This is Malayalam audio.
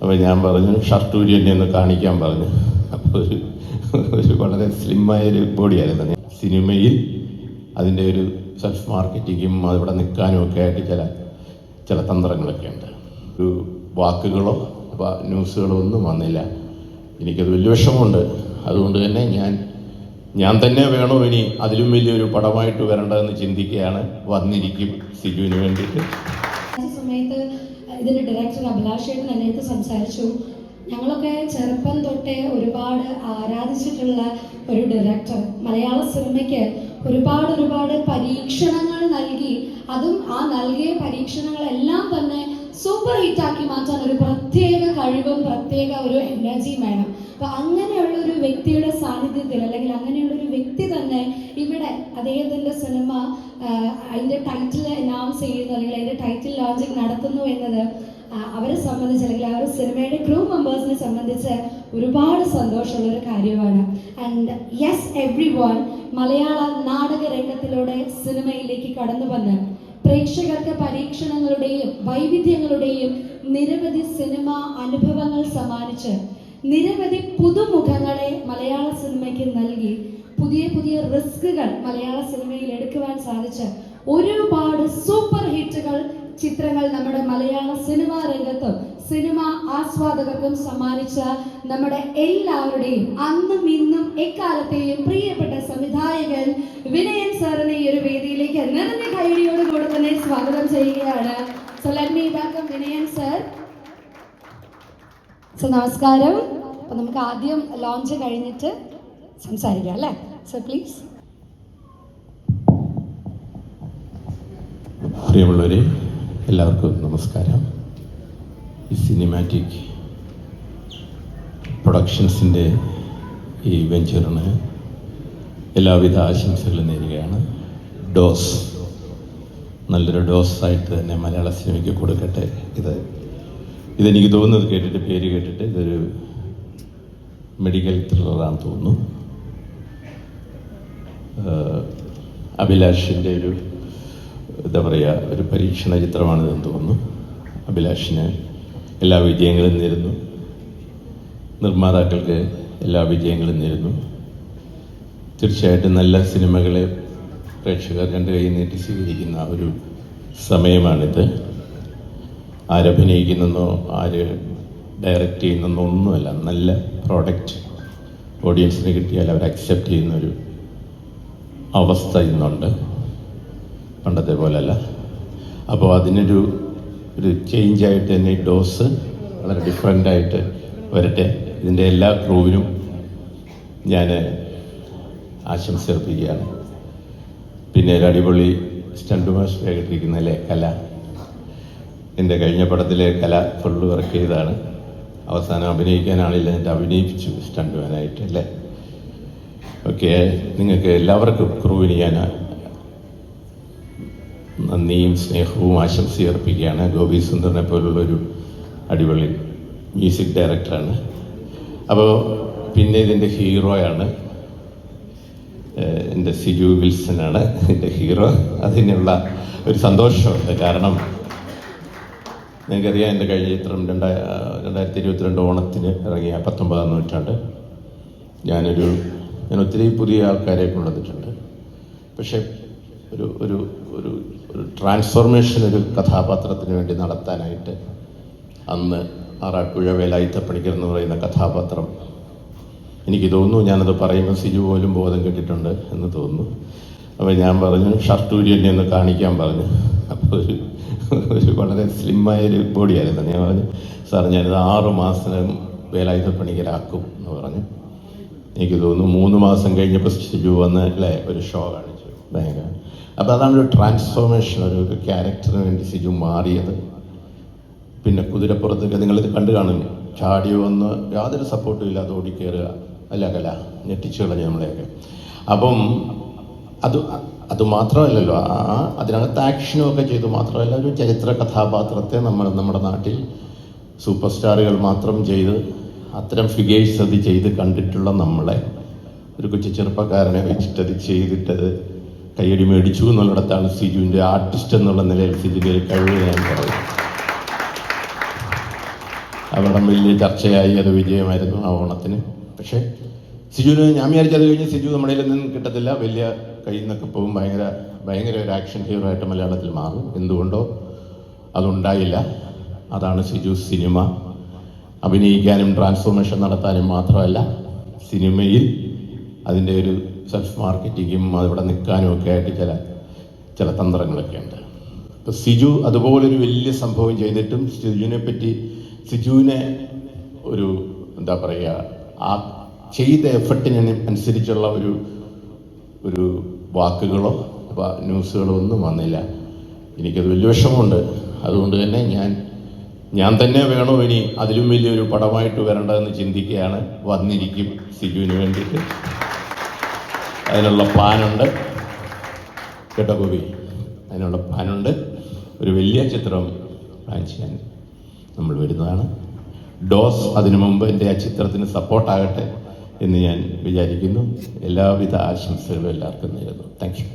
അപ്പോൾ ഞാൻ പറഞ്ഞു ഷർട്ടൂരി എന്നെ ഒന്ന് കാണിക്കാൻ പറഞ്ഞു. അപ്പോൾ ഒരു വളരെ സ്ലിമ്മായൊരു ബോഡിയായിരുന്നു. സിനിമയിൽ അതിൻ്റെ ഒരു സെൽഫ് മാർക്കറ്റിങ്ങും അവിടെ നിൽക്കാനും ഒക്കെ ആയിട്ട് ചില തന്ത്രങ്ങളൊക്കെ ഉണ്ട്. ഒരു വാക്കുകളോ ന്യൂസുകളോ ഒന്നും വന്നില്ല. എനിക്കത് വലിയ വിഷമമുണ്ട്. അതുകൊണ്ട് തന്നെ ഞാൻ തന്നെ വേണോ ഇനി അതിലും വലിയൊരു പടമായിട്ട് വരേണ്ടതെന്ന് ചിന്തിക്കുകയാണ്. വന്നിരിക്കും സിജുവിന് വേണ്ടിയിട്ട്. സമയത്ത് ഇതിൻ്റെ ഡയറക്ടർ അഭിലാഷേട്ടൻ എൻ്റെ അടുത്ത് സംസാരിച്ചു. ഞങ്ങളൊക്കെ ചെറുപ്പം തൊട്ടേ ഒരുപാട് ആരാധിച്ചിട്ടുള്ള ഒരു ഡയറക്ടർ മലയാള സിനിമയ്ക്ക് ഒരുപാട് പരീക്ഷണങ്ങൾ നൽകി, അതും ആ നൽകിയ പരീക്ഷണങ്ങളെല്ലാം തന്നെ സൂപ്പർ ഹിറ്റാക്കി മാറ്റാൻ ഒരു പ്രത്യേക കഴിവും പ്രത്യേക ഒരു എനർജിയും വേണം. അപ്പൊ അങ്ങനെയുള്ള ഒരു വ്യക്തിയുടെ സാന്നിധ്യത്തിൽ, അല്ലെങ്കിൽ അങ്ങനെയുള്ള ഒരു വ്യക്തി തന്നെ ഇവിടെ അദ്ദേഹത്തിന്റെ സിനിമ അതിന്റെ ടൈറ്റിൽ അനൗൺസ് ചെയ്യുന്നു, അല്ലെങ്കിൽ അതിന്റെ ടൈറ്റിൽ ലോഞ്ചിങ് നടത്തുന്നു എന്നത് അവരെ സംബന്ധിച്ച്, അല്ലെങ്കിൽ ആ ഒരു സിനിമയുടെ ക്രൂ മെമ്പേഴ്സിനെ സംബന്ധിച്ച് ഒരുപാട് സന്തോഷമുള്ള ഒരു കാര്യമാണ്. ആൻഡ് യെസ് എവ്രി വൺ, മലയാള നാടക രംഗത്തിലൂടെ സിനിമയിലേക്ക് കടന്നു വന്ന് പ്രേക്ഷകർക്ക് പരീക്ഷണങ്ങളുടെയും വൈവിധ്യങ്ങളുടെയും നിരവധി സിനിമ അനുഭവങ്ങൾ സമ്മാനിച്ച് നിരവധി പുതുമുഖങ്ങളെ മലയാള സിനിമയ്ക്ക് നൽകി പുതിയ റിസ്കുകൾ മലയാള സിനിമയിൽ എടുക്കുവാൻ സാധിച്ച ഒരുപാട് സൂപ്പർ ഹിറ്റുകൾ ചിത്രങ്ങൾ നമ്മുടെ മലയാള സിനിമാ രംഗത്തും സിനിമ ആസ്വാദകർക്കും സമ്മാനിച്ച നമ്മുടെ എല്ലാവരുടെയും അന്നും ഇന്നും എക്കാലത്തെയും പ്രിയപ്പെട്ട സംവിധായകൻ വിനയൻ സാറിനെ ഈ ഒരു വേദിയിലേക്ക് നിറഞ്ഞ കൈയടിയോടുകൂടെ തന്നെ സ്വാഗതം ചെയ്യുകയാണ്. So let me welcome Vinayan sir. So നമസ്കാരം. അപ്പൊ നമുക്ക് ആദ്യം ലോഞ്ച് കഴിഞ്ഞിട്ട് സംസാരിക്കാം അല്ലേ സർ, പ്ലീസ്. പ്രിയമുള്ളവരെ, എല്ലാവർക്കും നമസ്കാരം. ഈ സിനിമാറ്റിക് പ്രൊഡക്ഷൻസിൻ്റെ ഈ വെഞ്ചറിന് എല്ലാവിധ ആശംസകളും നേരുകയാണ്. ഡോസ് നല്ലൊരു ഡോസായിട്ട് തന്നെ മലയാള സിനിമയ്ക്ക് കൊടുക്കട്ടെ. ഇതെനിക്ക് തോന്നുന്നത് കേട്ടിട്ട്, പേര് കേട്ടിട്ട് ഇതൊരു മെഡിക്കൽ ത്രില്ലറാണെന്ന് തോന്നുന്നു. അഭിലാഷിൻ്റെ ഒരു എന്താ പറയുക, ഒരു പരീക്ഷണ ചിത്രമാണിതെന്ന് തോന്നുന്നു. അഭിലാഷിന് എല്ലാ വിജയങ്ങളും നേരുന്നു. നിർമ്മാതാക്കൾക്ക് എല്ലാ വിജയങ്ങളും നേരുന്നു. തീർച്ചയായിട്ടും നല്ല സിനിമകളെ പ്രേക്ഷകർ രണ്ട് കൈ നീട്ടി സ്വീകരിക്കുന്ന ഒരു സമയമാണിത്. ആരഭിനയിക്കുന്നെന്നോ ആര് ഡയറക്റ്റ് ചെയ്യുന്നെന്നോ ഒന്നുമല്ല, നല്ല പ്രോഡക്റ്റ് ഓഡിയൻസിന് കിട്ടിയാൽ അവർ അക്സെപ്റ്റ് ചെയ്യുന്നൊരു അവസ്ഥ ഇന്നുണ്ട്, പണ്ടത്തെ പോലല്ല. അപ്പോൾ അതിനൊരു ചേഞ്ചായിട്ട് തന്നെ ഡോസ് വളരെ ഡിഫറെൻ്റായിട്ട് വരട്ടെ. ഇതിൻ്റെ എല്ലാ ക്രൂവിനും ഞാൻ ആശംസ അർപ്പിക്കുകയാണ്. പിന്നെ ഒരു അടിപൊളി സ്റ്റണ്ട് മാസ്റ്റർ കേട്ടിരിക്കുന്നല്ലേ, കല. എൻ്റെ കഴിഞ്ഞ പടത്തിലെ കല ഫുള്ള് വർക്ക് ചെയ്താണ്. അവസാനം അഭിനയിക്കാനാണില്ല, എന്നിട്ട് അഭിനയിപ്പിച്ചു സ്റ്റണ്ട് മാനായിട്ട് അല്ലേ. ഓക്കെ, നിങ്ങൾക്ക് എല്ലാവർക്കും ക്രൂവിന് ഞാൻ നന്ദിയും സ്നേഹവും ആശംസയും അർപ്പിക്കുകയാണ്. ഗോപി സുന്ദറിനെ പോലുള്ളൊരു അടിപൊളി മ്യൂസിക് ഡയറക്ടറാണ്. അപ്പോൾ പിന്നെ ഇതിൻ്റെ ഹീറോയാണ് എൻ്റെ സിജു വിൽസനാണ് എൻ്റെ ഹീറോ. അതിനുള്ള ഒരു സന്തോഷമുണ്ട്. കാരണം നിങ്ങൾക്കറിയാം, എൻ്റെ കഴിഞ്ഞ ചിത്രം 2022 ഓണത്തിന് ഇറങ്ങിയ 19-ാം നൂറ്റാണ്ട്. ഞാൻ ഒത്തിരി പുതിയ ആൾക്കാരെ കൊണ്ടുവന്നിട്ടുണ്ട്. പക്ഷേ ഒരു ഒരു ഒരു ഒരു ട്രാൻസ്ഫോർമേഷൻ ഒരു കഥാപാത്രത്തിന് വേണ്ടി നടത്താനായിട്ട് അന്ന് ആറാട്ടുപുഴ വേലായുധപ്പണിക്കർ എന്ന് പറയുന്ന കഥാപാത്രം, എനിക്ക് തോന്നുന്നു, ഞാനത് പറയുമ്പോൾ സിജു പോലും ബോധം കെട്ടിട്ടുണ്ട് എന്ന് തോന്നുന്നു. അപ്പോൾ ഞാൻ പറഞ്ഞു ഷർട്ടൂരി എന്നെ ഒന്ന് കാണിക്കാൻ പറഞ്ഞു. അപ്പോൾ ഒരു വളരെ സ്ലിമ്മായൊരു ബോഡിയായിരുന്നു. ഞാൻ പറഞ്ഞു, സാർ ഞാനിത് 6 മാസം വേലായുധപ്പണിക്കരാക്കും എന്ന് പറഞ്ഞു. എനിക്ക് തോന്നുന്നു 3 മാസം കഴിഞ്ഞപ്പോൾ സിജു വന്ന് അല്ലേ ഒരു ഷോ കാണിച്ചു, ഭയങ്കര. അപ്പോൾ അതാണ് ഒരു ട്രാൻസ്ഫോർമേഷൻ, ഒരു ക്യാരക്ടറിന് വേണ്ടി സിജു മാറിയത്. പിന്നെ കുതിരപ്പുറത്തൊക്കെ നിങ്ങളിത് കണ്ടു കാണും, ചാടി വന്ന് യാതൊരു സപ്പോർട്ടും ഇല്ലാതെ ഓടിക്കയറുക അല്ല, ഞെട്ടിച്ചു കളഞ്ഞു നമ്മളെയൊക്കെ. അപ്പം അത് മാത്രമല്ലല്ലോ, അതിനകത്ത് ആക്ഷനും ഒക്കെ ചെയ്തു മാത്രമല്ല, ഒരു ചരിത്ര കഥാപാത്രത്തെ നമ്മുടെ നാട്ടിൽ സൂപ്പർ സ്റ്റാറുകൾ മാത്രം ചെയ്ത് അത്തരം ഫിഗേഴ്സ് അത് ചെയ്ത് കണ്ടിട്ടുള്ള നമ്മളെ ഒരു കൊച്ചു ചെറുപ്പക്കാരനെ വെച്ചിട്ട് അത് ചെയ്തിട്ടത് കയ്യടി മേടിച്ചു എന്നുള്ളിടത്താണ് സിജുവിൻ്റെ ആർട്ടിസ്റ്റ് എന്നുള്ള നിലയിൽ സിജുവിൻ്റെ ഒരു കഴിവ് ഞാൻ പറയും. അവിടെ വലിയ ചർച്ചയായി, അത് വിജയമായിരുന്നു ആ ഓണത്തിന്. പക്ഷേ സിജുവിന് ഞാൻ വിചാരിച്ചത് കഴിഞ്ഞ് സിജു നമ്മുടെ നിന്നും കിട്ടത്തില്ല, വലിയ കയ്യിൽ നിന്നൊക്കെ പോകും, ഭയങ്കര ഒരു ആക്ഷൻ ഹീറോ ആയിട്ട് മലയാളത്തിൽ മാറും. എന്തുകൊണ്ടോ അതുണ്ടായില്ല. അതാണ് സിജു സിനിമ. അഭിനയിക്കാനും ട്രാൻസ്ഫോർമേഷൻ നടത്താനും മാത്രമല്ല, സിനിമയിൽ അതിൻ്റെ ഒരു സെൽഫ് മാർക്കറ്റിങ്ങും അവിടെ നിൽക്കാനും ഒക്കെ ആയിട്ട് ചില തന്ത്രങ്ങളൊക്കെ ഉണ്ട്. ഇപ്പോൾ സിജു അതുപോലൊരു വലിയ സംഭവം ചെയ്തിട്ടും സിജുവിനെ ഒരു എന്താ പറയുക, ആ ചെയ്ത എഫർട്ടിന് അനുസരിച്ചുള്ള ഒരു വാക്കുകളോ ന്യൂസുകളോ ഒന്നും വന്നില്ല. എനിക്കത് വലിയ വിഷമമുണ്ട്. അതുകൊണ്ട് തന്നെ ഞാൻ തന്നെ വേണോ ഇനി അതിലും വലിയൊരു പടമായിട്ട് വരേണ്ടതെന്ന് ചിന്തിക്കുകയാണ്. വന്നിരിക്കും സിജുവിന് വേണ്ടിയിട്ട്, അതിനുള്ള പ്ലാനുണ്ട് കേട്ടോ ഗോപി, അതിനുള്ള പ്ലാനുണ്ട്. ഒരു വലിയ ചിത്രം പ്ലാൻ ചെയ്യാൻ നമ്മൾ വരുന്നതാണ്. ഡോസ് അതിനു മുമ്പ് എൻ്റെ ആ ചിത്രത്തിന് സപ്പോർട്ടാകട്ടെ എന്ന് ഞാൻ വിചാരിക്കുന്നു. എല്ലാവിധ ആശംസകളും എല്ലാവർക്കും നേരുന്നു. Thank you.